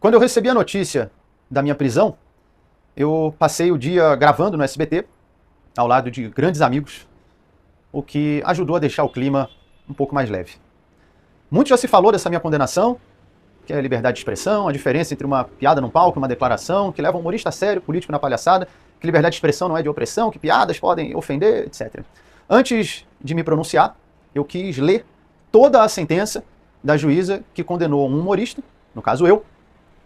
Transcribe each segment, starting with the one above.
Quando eu recebi a notícia da minha prisão, eu passei o dia gravando no SBT, ao lado de grandes amigos, o que ajudou a deixar o clima um pouco mais leve. Muito já se falou dessa minha condenação, que é a liberdade de expressão, a diferença entre uma piada num palco e uma declaração, que leva um humorista a sério, político na palhaçada, que liberdade de expressão não é de opressão, que piadas podem ofender, etc. Antes de me pronunciar, eu quis ler toda a sentença da juíza que condenou um humorista, no caso eu,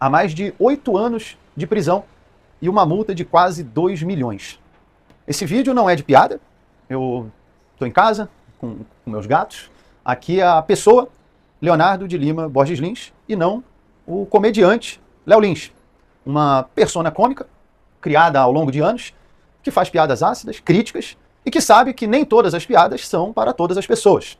a mais de 8 anos de prisão e uma multa de quase 2 milhões. Esse vídeo não é de piada, eu estou em casa com meus gatos, aqui é a pessoa Leonardo de Lima Borges Lins e não o comediante Léo Lins, uma persona cômica criada ao longo de anos, que faz piadas ácidas, críticas e que sabe que nem todas as piadas são para todas as pessoas.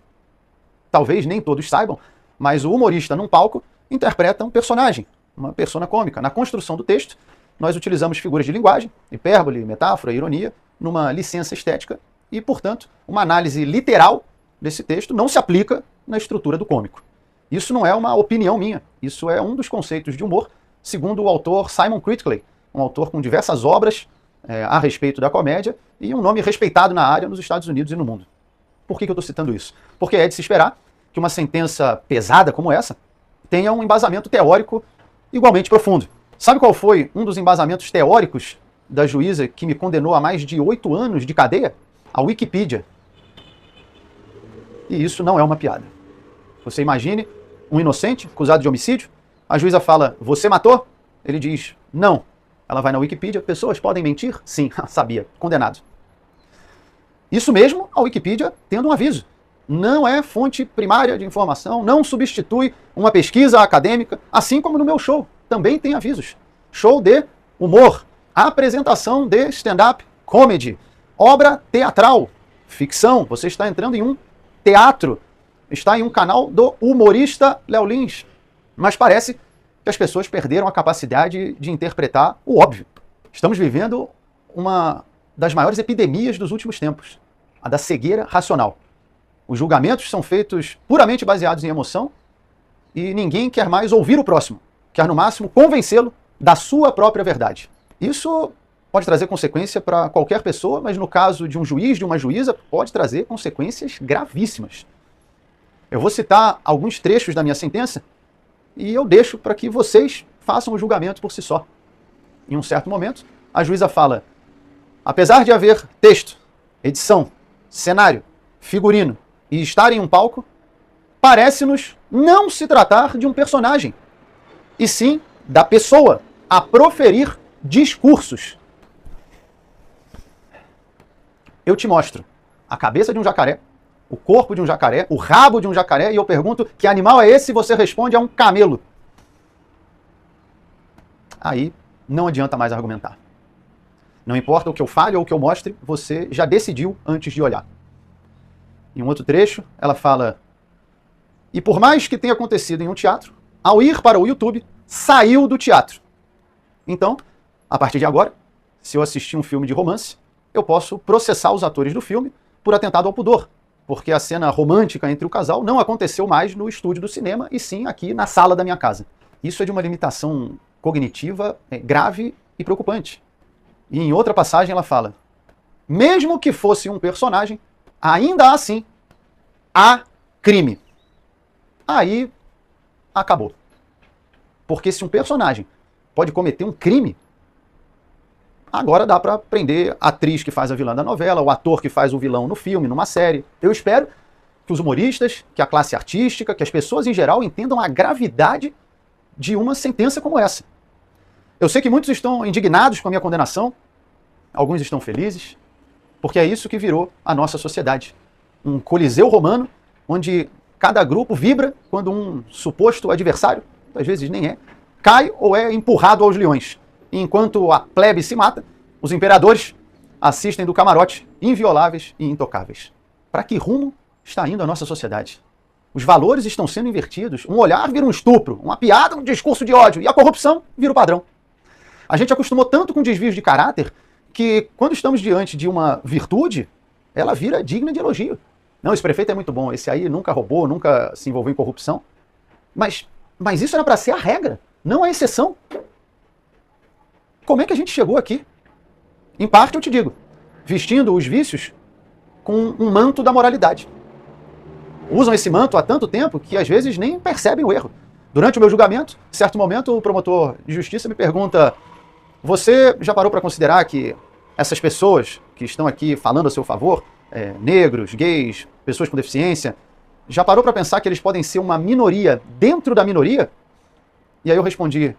Talvez nem todos saibam, mas o humorista num palco interpreta um personagem, uma persona cômica. Na construção do texto, nós utilizamos figuras de linguagem, hipérbole, metáfora, ironia, numa licença estética e, portanto, uma análise literal desse texto não se aplica na estrutura do cômico. Isso não é uma opinião minha, isso é um dos conceitos de humor, segundo o autor Simon Critickley, um autor com diversas obras a respeito da comédia e um nome respeitado na área nos Estados Unidos e no mundo. Por que eu estou citando isso? Porque é de se esperar que uma sentença pesada como essa tenha um embasamento teórico igualmente profundo. Sabe qual foi um dos embasamentos teóricos da juíza que me condenou a mais de 8 anos de cadeia? A Wikipedia. E isso não é uma piada. Você imagine um inocente acusado de homicídio, a juíza fala, você matou? Ele diz, não. Ela vai na Wikipedia, pessoas podem mentir? Sim, sabia, condenado. Isso mesmo, a Wikipedia tendo um aviso. Não é fonte primária de informação, não substitui uma pesquisa acadêmica, assim como no meu show, também tem avisos. Show de humor, apresentação de stand-up comedy, obra teatral, ficção, você está entrando em um teatro, está em um canal do humorista Léo Lins. Mas parece que as pessoas perderam a capacidade de interpretar o óbvio. Estamos vivendo uma das maiores epidemias dos últimos tempos, a da cegueira racional. Os julgamentos são feitos puramente baseados em emoção e ninguém quer mais ouvir o próximo, quer no máximo convencê-lo da sua própria verdade. Isso pode trazer consequência para qualquer pessoa, mas no caso de um juiz, de uma juíza, pode trazer consequências gravíssimas. Eu vou citar alguns trechos da minha sentença e eu deixo para que vocês façam o julgamento por si só. Em um certo momento, a juíza fala, apesar de haver texto, edição, cenário, figurino e estar em um palco, parece-nos não se tratar de um personagem, e sim da pessoa a proferir discursos. Eu te mostro a cabeça de um jacaré, o corpo de um jacaré, o rabo de um jacaré, e eu pergunto que animal é esse e você responde a um camelo. Aí não adianta mais argumentar. Não importa o que eu fale ou o que eu mostre, você já decidiu antes de olhar. Em um outro trecho, ela fala, e por mais que tenha acontecido em um teatro, ao ir para o YouTube, saiu do teatro. Então, a partir de agora, se eu assistir um filme de romance, eu posso processar os atores do filme por atentado ao pudor, porque a cena romântica entre o casal não aconteceu mais no estúdio do cinema, e sim aqui na sala da minha casa. Isso é de uma limitação cognitiva grave e preocupante. E em outra passagem ela fala, mesmo que fosse um personagem, ainda assim, há crime. Aí, acabou. Porque se um personagem pode cometer um crime, agora dá pra prender a atriz que faz a vilã da novela, o ator que faz o vilão no filme, numa série. Eu espero que os humoristas, que a classe artística, que as pessoas em geral entendam a gravidade de uma sentença como essa. Eu sei que muitos estão indignados com a minha condenação, alguns estão felizes, porque é isso que virou a nossa sociedade. Um coliseu romano, onde cada grupo vibra quando um suposto adversário, às vezes nem é, cai ou é empurrado aos leões. E enquanto a plebe se mata, os imperadores assistem do camarote, invioláveis e intocáveis. Para que rumo está indo a nossa sociedade? Os valores estão sendo invertidos, um olhar vira um estupro, uma piada um discurso de ódio, e a corrupção vira o padrão. A gente acostumou tanto com desvios de caráter que, quando estamos diante de uma virtude, ela vira digna de elogio. Não, esse prefeito é muito bom, esse aí nunca roubou, nunca se envolveu em corrupção. Mas isso era para ser a regra. não a exceção. Como é que a gente chegou aqui? Em parte, eu te digo, vestindo os vícios com um manto da moralidade. Usam esse manto há tanto tempo que às vezes nem percebem o erro. Durante o meu julgamento, em certo momento, o promotor de justiça me pergunta: você já parou para considerar que essas pessoas que estão aqui falando a seu favor, negros, gays, pessoas com deficiência, já parou para pensar que eles podem ser uma minoria dentro da minoria? E aí eu respondi: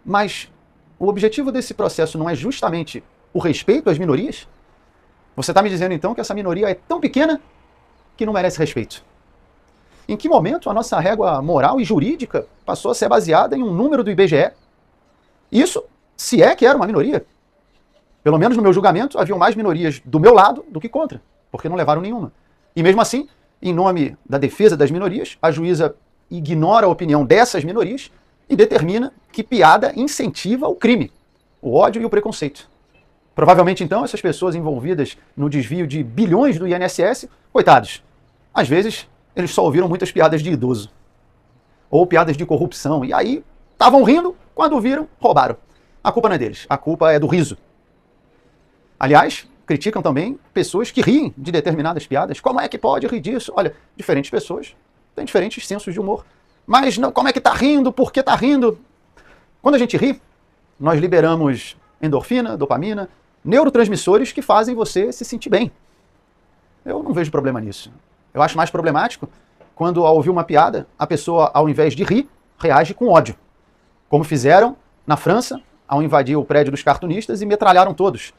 mas o objetivo desse processo não é justamente o respeito às minorias? Você está me dizendo então que essa minoria é tão pequena que não merece respeito. Em que momento a nossa régua moral e jurídica passou a ser baseada em um número do IBGE? Isso, se é que era uma minoria. Pelo menos no meu julgamento, haviam mais minorias do meu lado do que contra, porque não levaram nenhuma. E mesmo assim, em nome da defesa das minorias, a juíza ignora a opinião dessas minorias e determina que piada incentiva o crime, o ódio e o preconceito. Provavelmente, então, essas pessoas envolvidas no desvio de bilhões do INSS, coitados, às vezes eles só ouviram muitas piadas de idoso. Ou piadas de corrupção. E aí, estavam rindo, quando viram, roubaram. A culpa não é deles, a culpa é do riso. Aliás, criticam também pessoas que riem de determinadas piadas. Como é que pode rir disso? Olha, diferentes pessoas têm diferentes sensos de humor. Mas não, como é que tá rindo? Por que tá rindo? Quando a gente ri, nós liberamos endorfina, dopamina, neurotransmissores que fazem você se sentir bem. Eu não vejo problema nisso. Eu acho mais problemático quando, ao ouvir uma piada, a pessoa, ao invés de rir, reage com ódio. Como fizeram na França, ao invadir o prédio dos cartunistas e metralharam todos.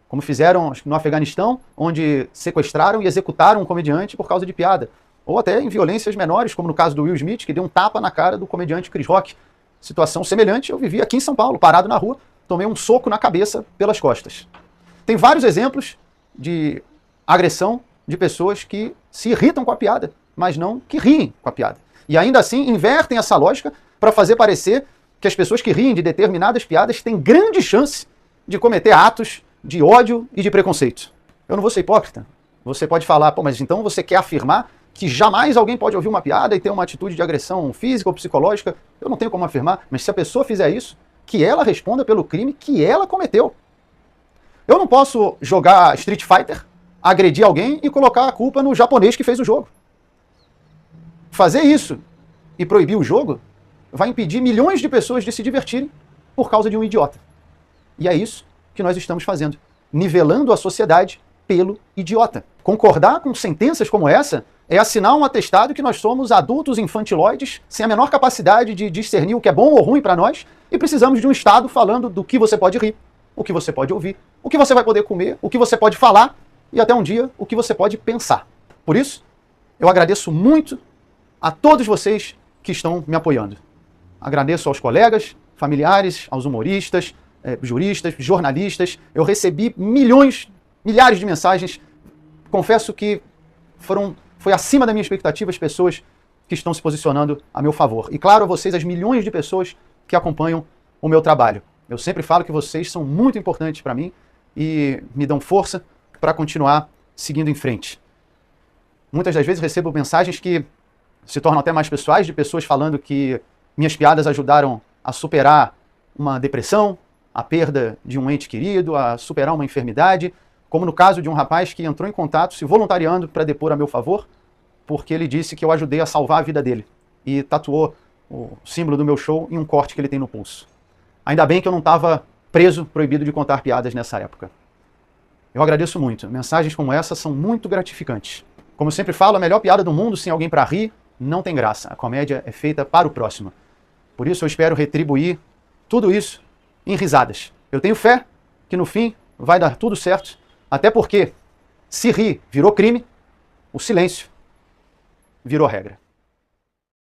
Como fizeram no Afeganistão, onde sequestraram e executaram um comediante por causa de piada. Ou até em violências menores, como no caso do Will Smith, que deu um tapa na cara do comediante Chris Rock. Situação semelhante eu vivi aqui em São Paulo, parado na rua, tomei um soco na cabeça pelas costas. Tem vários exemplos de agressão de pessoas que se irritam com a piada, mas não que riem com a piada. E ainda assim invertem essa lógica para fazer parecer que as pessoas que riem de determinadas piadas têm grande chance de cometer atos de ódio e de preconceito. Eu não vou ser hipócrita. Você pode falar, pô, mas então você quer afirmar que jamais alguém pode ouvir uma piada e ter uma atitude de agressão física ou psicológica? Eu não tenho como afirmar, mas se a pessoa fizer isso, que ela responda pelo crime que ela cometeu. Eu não posso jogar Street Fighter, agredir alguém e colocar a culpa no japonês que fez o jogo. Fazer isso e proibir o jogo vai impedir milhões de pessoas de se divertirem por causa de um idiota. E é isso que nós estamos fazendo, nivelando a sociedade pelo idiota. Concordar com sentenças como essa é assinar um atestado que nós somos adultos infantiloides sem a menor capacidade de discernir o que é bom ou ruim para nós e precisamos de um Estado falando do que você pode rir, o que você pode ouvir, o que você vai poder comer, o que você pode falar e até um dia o que você pode pensar. Por isso, eu agradeço muito a todos vocês que estão me apoiando. Agradeço aos colegas, familiares, aos humoristas, juristas, jornalistas. Eu recebi milhares de mensagens. Confesso que foi acima da minha expectativa as pessoas que estão se posicionando a meu favor. E claro, a vocês, as milhões de pessoas que acompanham o meu trabalho. Eu sempre falo que vocês são muito importantes para mim e me dão força para continuar seguindo em frente. Muitas das vezes recebo mensagens que se tornam até mais pessoais, de pessoas falando que minhas piadas ajudaram a superar uma depressão, a perda de um ente querido, a superar uma enfermidade, como no caso de um rapaz que entrou em contato, se voluntariando para depor a meu favor, porque ele disse que eu ajudei a salvar a vida dele e tatuou o símbolo do meu show em um corte que ele tem no pulso. Ainda bem que eu não estava preso, proibido de contar piadas nessa época. Eu agradeço muito. Mensagens como essa são muito gratificantes. Como eu sempre falo, a melhor piada do mundo sem alguém para rir não tem graça. A comédia é feita para o próximo. Por isso eu espero retribuir tudo isso em risadas. Eu tenho fé que no fim vai dar tudo certo, até porque se rir virou crime, o silêncio virou regra.